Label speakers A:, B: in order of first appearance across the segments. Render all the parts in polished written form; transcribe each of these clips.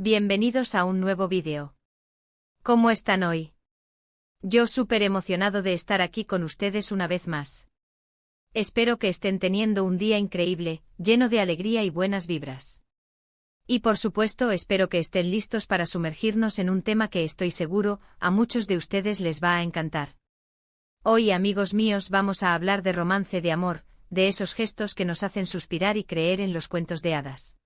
A: Bienvenidos a un nuevo vídeo. ¿Cómo están hoy? Yo súper emocionado de estar aquí con ustedes una vez más. Espero que estén teniendo un día increíble, lleno de alegría y buenas vibras. Y por supuesto espero que estén listos para sumergirnos en un tema que estoy seguro, a muchos de ustedes les va a encantar. Hoy, amigos míos, vamos a hablar de romance, de amor, de esos gestos que nos hacen suspirar y creer en los cuentos de hadas.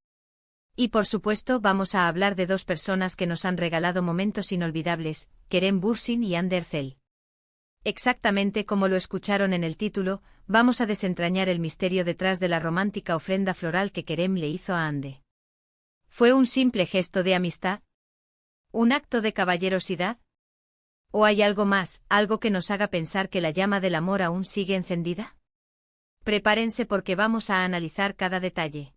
A: Y por supuesto vamos a hablar de dos personas que nos han regalado momentos inolvidables, Kerem Bürsin y Hande Erçel. Exactamente como lo escucharon en el título, vamos a desentrañar el misterio detrás de la romántica ofrenda floral que Kerem le hizo a Hande. ¿Fue un simple gesto de amistad? ¿Un acto de caballerosidad? ¿O hay algo más, algo que nos haga pensar que la llama del amor aún sigue encendida? Prepárense porque vamos a analizar cada detalle.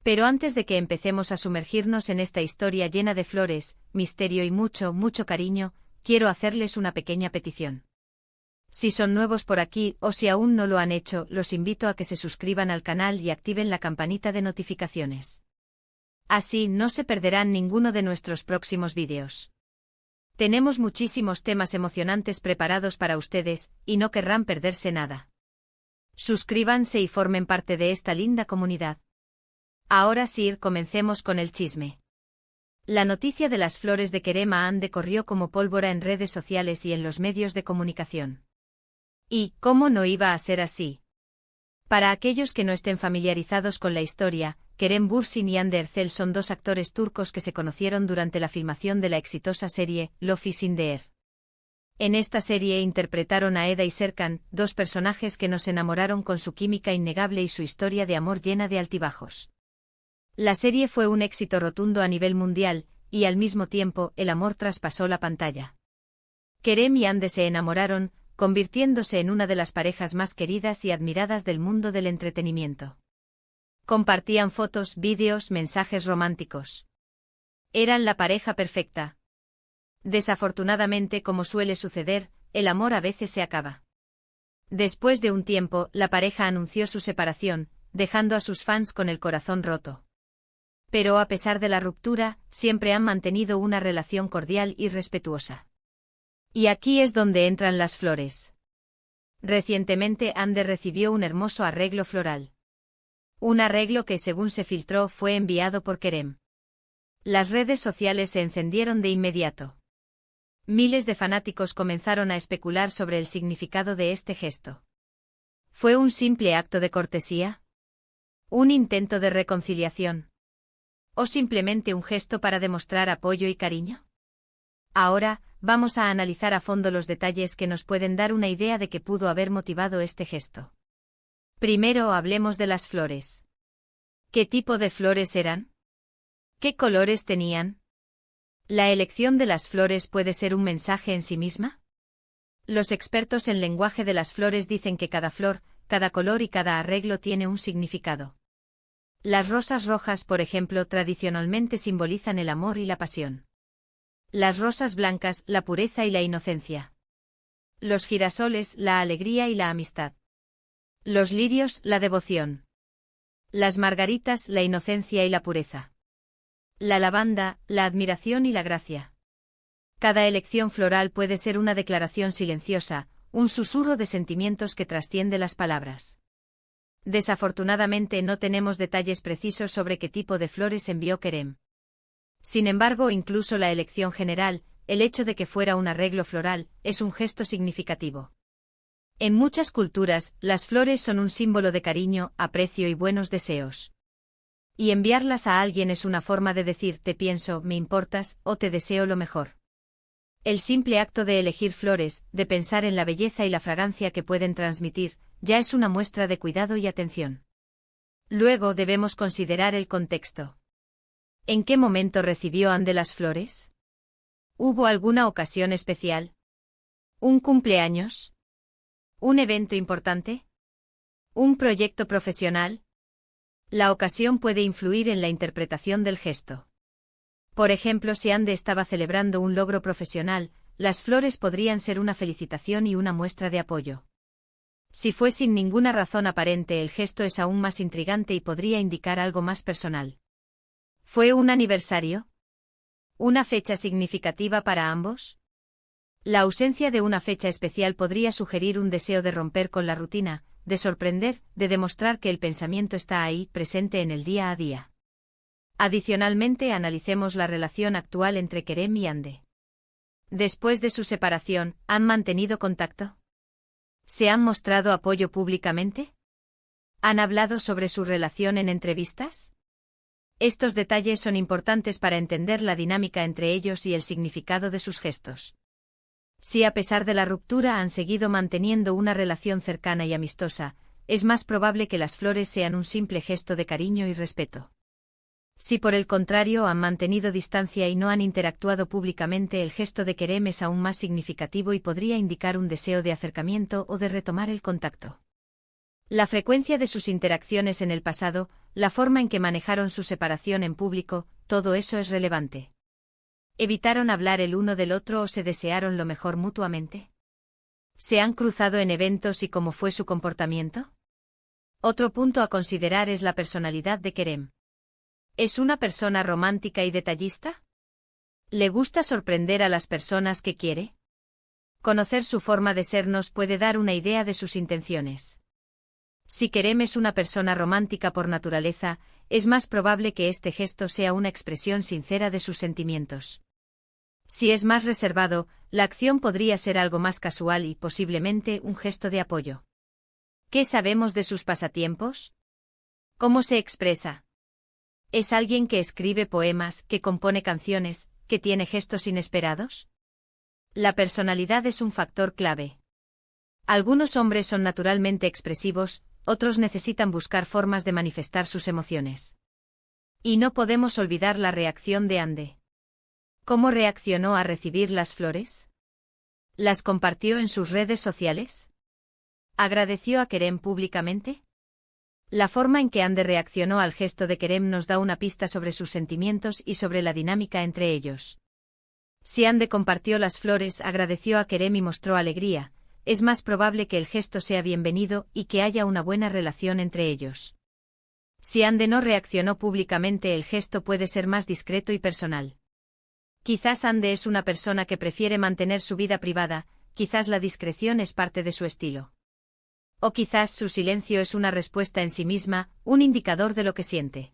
A: Pero antes de que empecemos a sumergirnos en esta historia llena de flores, misterio y mucho, mucho cariño, quiero hacerles una pequeña petición. Si son nuevos por aquí o si aún no lo han hecho, los invito a que se suscriban al canal y activen la campanita de notificaciones. Así no se perderán ninguno de nuestros próximos vídeos. Tenemos muchísimos temas emocionantes preparados para ustedes, y no querrán perderse nada. Suscríbanse y formen parte de esta linda comunidad. Ahora sí, comencemos con el chisme. La noticia de las flores de Kerem a Hande corrió como pólvora en redes sociales y en los medios de comunicación. ¿Y cómo no iba a ser así? Para aquellos que no estén familiarizados con la historia, Kerem Bürsin y Hande Erçel son dos actores turcos que se conocieron durante la filmación de la exitosa serie Love is in the Air. En esta serie interpretaron a Eda y Serkan, dos personajes que nos enamoraron con su química innegable y su historia de amor llena de altibajos. La serie fue un éxito rotundo a nivel mundial, y al mismo tiempo el amor traspasó la pantalla. Kerem y Hande se enamoraron, convirtiéndose en una de las parejas más queridas y admiradas del mundo del entretenimiento. Compartían fotos, vídeos, mensajes románticos. Eran la pareja perfecta. Desafortunadamente, como suele suceder, el amor a veces se acaba. Después de un tiempo, la pareja anunció su separación, dejando a sus fans con el corazón roto. Pero a pesar de la ruptura, siempre han mantenido una relación cordial y respetuosa. Y aquí es donde entran las flores. Recientemente Hande recibió un hermoso arreglo floral. Un arreglo que, según se filtró, fue enviado por Kerem. Las redes sociales se encendieron de inmediato. Miles de fanáticos comenzaron a especular sobre el significado de este gesto. ¿Fue un simple acto de cortesía? ¿Un intento de reconciliación? ¿O simplemente un gesto para demostrar apoyo y cariño? Ahora, vamos a analizar a fondo los detalles que nos pueden dar una idea de qué pudo haber motivado este gesto. Primero hablemos de las flores. ¿Qué tipo de flores eran? ¿Qué colores tenían? ¿La elección de las flores puede ser un mensaje en sí misma? Los expertos en lenguaje de las flores dicen que cada flor, cada color y cada arreglo tiene un significado. Las rosas rojas, por ejemplo, tradicionalmente simbolizan el amor y la pasión. Las rosas blancas, la pureza y la inocencia. Los girasoles, la alegría y la amistad. Los lirios, la devoción. Las margaritas, la inocencia y la pureza. La lavanda, la admiración y la gracia. Cada elección floral puede ser una declaración silenciosa, un susurro de sentimientos que trasciende las palabras. Desafortunadamente no tenemos detalles precisos sobre qué tipo de flores envió Kerem. Sin embargo, incluso la elección general, el hecho de que fuera un arreglo floral, es un gesto significativo. En muchas culturas, las flores son un símbolo de cariño, aprecio y buenos deseos. Y enviarlas a alguien es una forma de decir te pienso, me importas, o te deseo lo mejor. El simple acto de elegir flores, de pensar en la belleza y la fragancia que pueden transmitir, ya es una muestra de cuidado y atención. Luego debemos considerar el contexto. ¿En qué momento recibió Hande las flores? ¿Hubo alguna ocasión especial? ¿Un cumpleaños? ¿Un evento importante? ¿Un proyecto profesional? La ocasión puede influir en la interpretación del gesto. Por ejemplo, si Hande estaba celebrando un logro profesional, las flores podrían ser una felicitación y una muestra de apoyo. Si fue sin ninguna razón aparente, el gesto es aún más intrigante y podría indicar algo más personal. ¿Fue un aniversario? ¿Una fecha significativa para ambos? La ausencia de una fecha especial podría sugerir un deseo de romper con la rutina, de sorprender, de demostrar que el pensamiento está ahí, presente en el día a día. Adicionalmente, analicemos la relación actual entre Kerem y Hande. Después de su separación, ¿han mantenido contacto? ¿Se han mostrado apoyo públicamente? ¿Han hablado sobre su relación en entrevistas? Estos detalles son importantes para entender la dinámica entre ellos y el significado de sus gestos. Si a pesar de la ruptura han seguido manteniendo una relación cercana y amistosa, es más probable que las flores sean un simple gesto de cariño y respeto. Si por el contrario han mantenido distancia y no han interactuado públicamente, el gesto de Kerem es aún más significativo y podría indicar un deseo de acercamiento o de retomar el contacto. La frecuencia de sus interacciones en el pasado, la forma en que manejaron su separación en público, todo eso es relevante. ¿Evitaron hablar el uno del otro o se desearon lo mejor mutuamente? ¿Se han cruzado en eventos y cómo fue su comportamiento? Otro punto a considerar es la personalidad de Kerem. ¿Es una persona romántica y detallista? ¿Le gusta sorprender a las personas que quiere? Conocer su forma de ser nos puede dar una idea de sus intenciones. Si Kerem es una persona romántica por naturaleza, es más probable que este gesto sea una expresión sincera de sus sentimientos. Si es más reservado, la acción podría ser algo más casual y posiblemente un gesto de apoyo. ¿Qué sabemos de sus pasatiempos? ¿Cómo se expresa? ¿Es alguien que escribe poemas, que compone canciones, que tiene gestos inesperados? La personalidad es un factor clave. Algunos hombres son naturalmente expresivos, otros necesitan buscar formas de manifestar sus emociones. Y no podemos olvidar la reacción de Hande. ¿Cómo reaccionó a recibir las flores? ¿Las compartió en sus redes sociales? ¿Agradeció a Kerem públicamente? La forma en que Hande reaccionó al gesto de Kerem nos da una pista sobre sus sentimientos y sobre la dinámica entre ellos. Si Hande compartió las flores, agradeció a Kerem y mostró alegría, es más probable que el gesto sea bienvenido y que haya una buena relación entre ellos. Si Hande no reaccionó públicamente, el gesto puede ser más discreto y personal. Quizás Hande es una persona que prefiere mantener su vida privada, quizás la discreción es parte de su estilo. O quizás su silencio es una respuesta en sí misma, un indicador de lo que siente.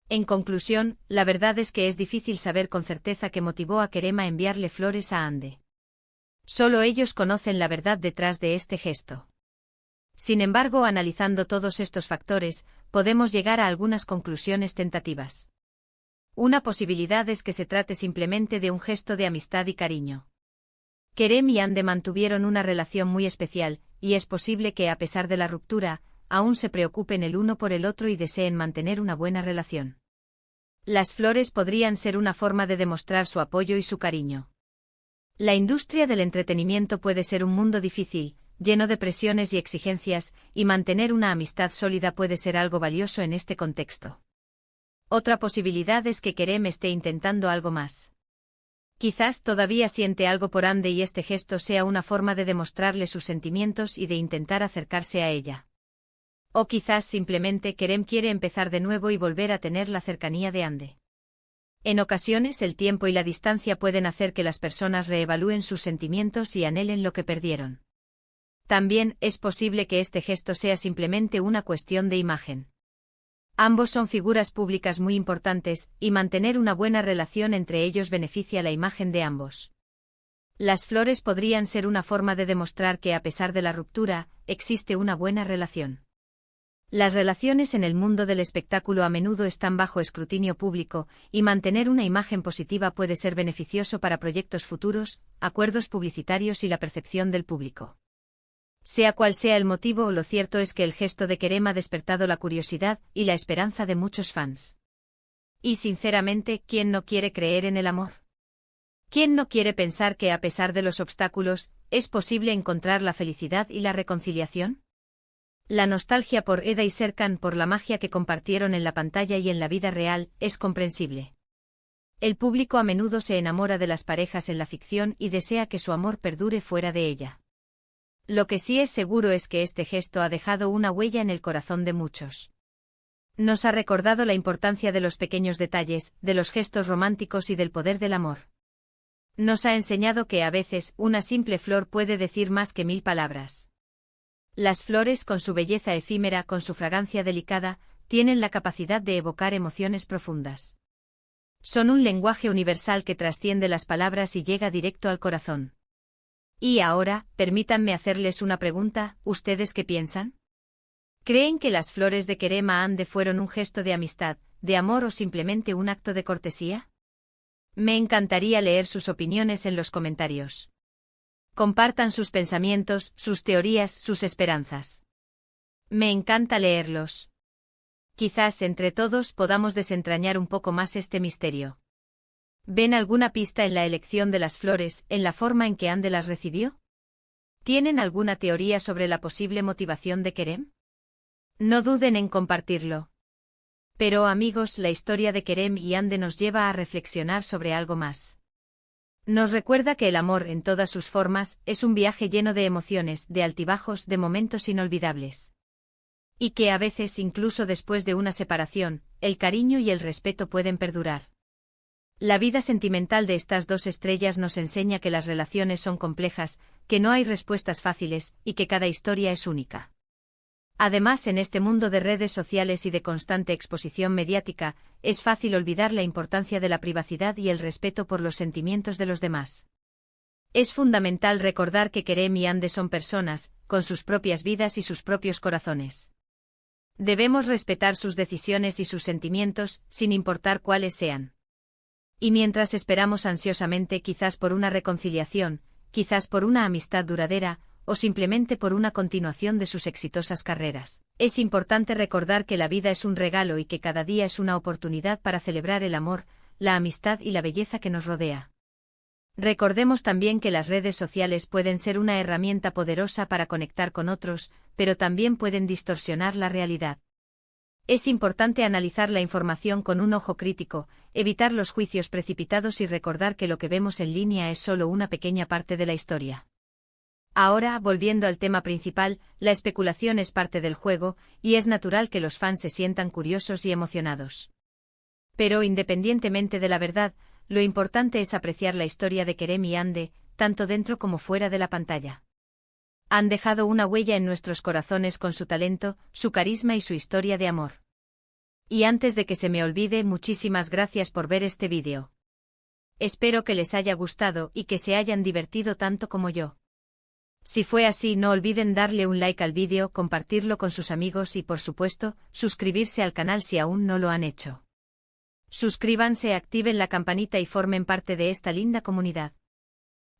A: En conclusión, la verdad es que es difícil saber con certeza qué motivó a Kerem a enviarle flores a Hande. Solo ellos conocen la verdad detrás de este gesto. Sin embargo, analizando todos estos factores, podemos llegar a algunas conclusiones tentativas. Una posibilidad es que se trate simplemente de un gesto de amistad y cariño. Kerem y Hande mantuvieron una relación muy especial, y es posible que a pesar de la ruptura, aún se preocupen el uno por el otro y deseen mantener una buena relación. Las flores podrían ser una forma de demostrar su apoyo y su cariño. La industria del entretenimiento puede ser un mundo difícil, lleno de presiones y exigencias, y mantener una amistad sólida puede ser algo valioso en este contexto. Otra posibilidad es que Kerem esté intentando algo más. Quizás todavía siente algo por Hande y este gesto sea una forma de demostrarle sus sentimientos y de intentar acercarse a ella. O quizás simplemente Kerem quiere empezar de nuevo y volver a tener la cercanía de Hande. En ocasiones el tiempo y la distancia pueden hacer que las personas reevalúen sus sentimientos y anhelen lo que perdieron. También es posible que este gesto sea simplemente una cuestión de imagen. Ambos son figuras públicas muy importantes, y mantener una buena relación entre ellos beneficia la imagen de ambos. Las flores podrían ser una forma de demostrar que a pesar de la ruptura, existe una buena relación. Las relaciones en el mundo del espectáculo a menudo están bajo escrutinio público, y mantener una imagen positiva puede ser beneficioso para proyectos futuros, acuerdos publicitarios y la percepción del público. Sea cual sea el motivo, lo cierto es que el gesto de Kerem ha despertado la curiosidad y la esperanza de muchos fans. Y sinceramente, ¿quién no quiere creer en el amor? ¿Quién no quiere pensar que a pesar de los obstáculos, es posible encontrar la felicidad y la reconciliación? La nostalgia por Eda y Serkan, por la magia que compartieron en la pantalla y en la vida real, es comprensible. El público a menudo se enamora de las parejas en la ficción y desea que su amor perdure fuera de ella. Lo que sí es seguro es que este gesto ha dejado una huella en el corazón de muchos. Nos ha recordado la importancia de los pequeños detalles, de los gestos románticos y del poder del amor. Nos ha enseñado que a veces una simple flor puede decir más que 1000 palabras. Las flores, con su belleza efímera, con su fragancia delicada, tienen la capacidad de evocar emociones profundas. Son un lenguaje universal que trasciende las palabras y llega directo al corazón. Y ahora, permítanme hacerles una pregunta, ¿ustedes qué piensan? ¿Creen que las flores de Kerem Ande fueron un gesto de amistad, de amor o simplemente un acto de cortesía? Me encantaría leer sus opiniones en los comentarios. Compartan sus pensamientos, sus teorías, sus esperanzas. Me encanta leerlos. Quizás entre todos podamos desentrañar un poco más este misterio. ¿Ven alguna pista en la elección de las flores, en la forma en que Ande las recibió? ¿Tienen alguna teoría sobre la posible motivación de Kerem? No duden en compartirlo. Pero amigos, la historia de Kerem y Ande nos lleva a reflexionar sobre algo más. Nos recuerda que el amor en todas sus formas es un viaje lleno de emociones, de altibajos, de momentos inolvidables. Y que a veces, incluso después de una separación, el cariño y el respeto pueden perdurar. La vida sentimental de estas dos estrellas nos enseña que las relaciones son complejas, que no hay respuestas fáciles, y que cada historia es única. Además, en este mundo de redes sociales y de constante exposición mediática, es fácil olvidar la importancia de la privacidad y el respeto por los sentimientos de los demás. Es fundamental recordar que Kerem y Ande son personas, con sus propias vidas y sus propios corazones. Debemos respetar sus decisiones y sus sentimientos, sin importar cuáles sean. Y mientras esperamos ansiosamente quizás por una reconciliación, quizás por una amistad duradera, o simplemente por una continuación de sus exitosas carreras, es importante recordar que la vida es un regalo y que cada día es una oportunidad para celebrar el amor, la amistad y la belleza que nos rodea. Recordemos también que las redes sociales pueden ser una herramienta poderosa para conectar con otros, pero también pueden distorsionar la realidad. Es importante analizar la información con un ojo crítico, evitar los juicios precipitados y recordar que lo que vemos en línea es solo una pequeña parte de la historia. Ahora, volviendo al tema principal, la especulación es parte del juego, y es natural que los fans se sientan curiosos y emocionados. Pero independientemente de la verdad, lo importante es apreciar la historia de Kerem y Ande, tanto dentro como fuera de la pantalla. Han dejado una huella en nuestros corazones con su talento, su carisma y su historia de amor. Y antes de que se me olvide, muchísimas gracias por ver este vídeo. Espero que les haya gustado y que se hayan divertido tanto como yo. Si fue así, no olviden darle un like al vídeo, compartirlo con sus amigos y, por supuesto, suscribirse al canal si aún no lo han hecho. Suscríbanse, activen la campanita y formen parte de esta linda comunidad.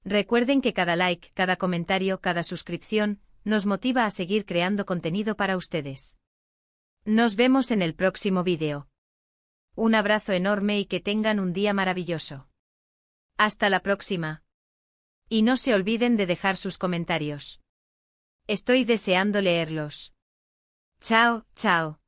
A: Recuerden que cada like, cada comentario, cada suscripción, nos motiva a seguir creando contenido para ustedes. Nos vemos en el próximo vídeo. Un abrazo enorme y que tengan un día maravilloso. Hasta la próxima. Y no se olviden de dejar sus comentarios. Estoy deseando leerlos. Chao, chao.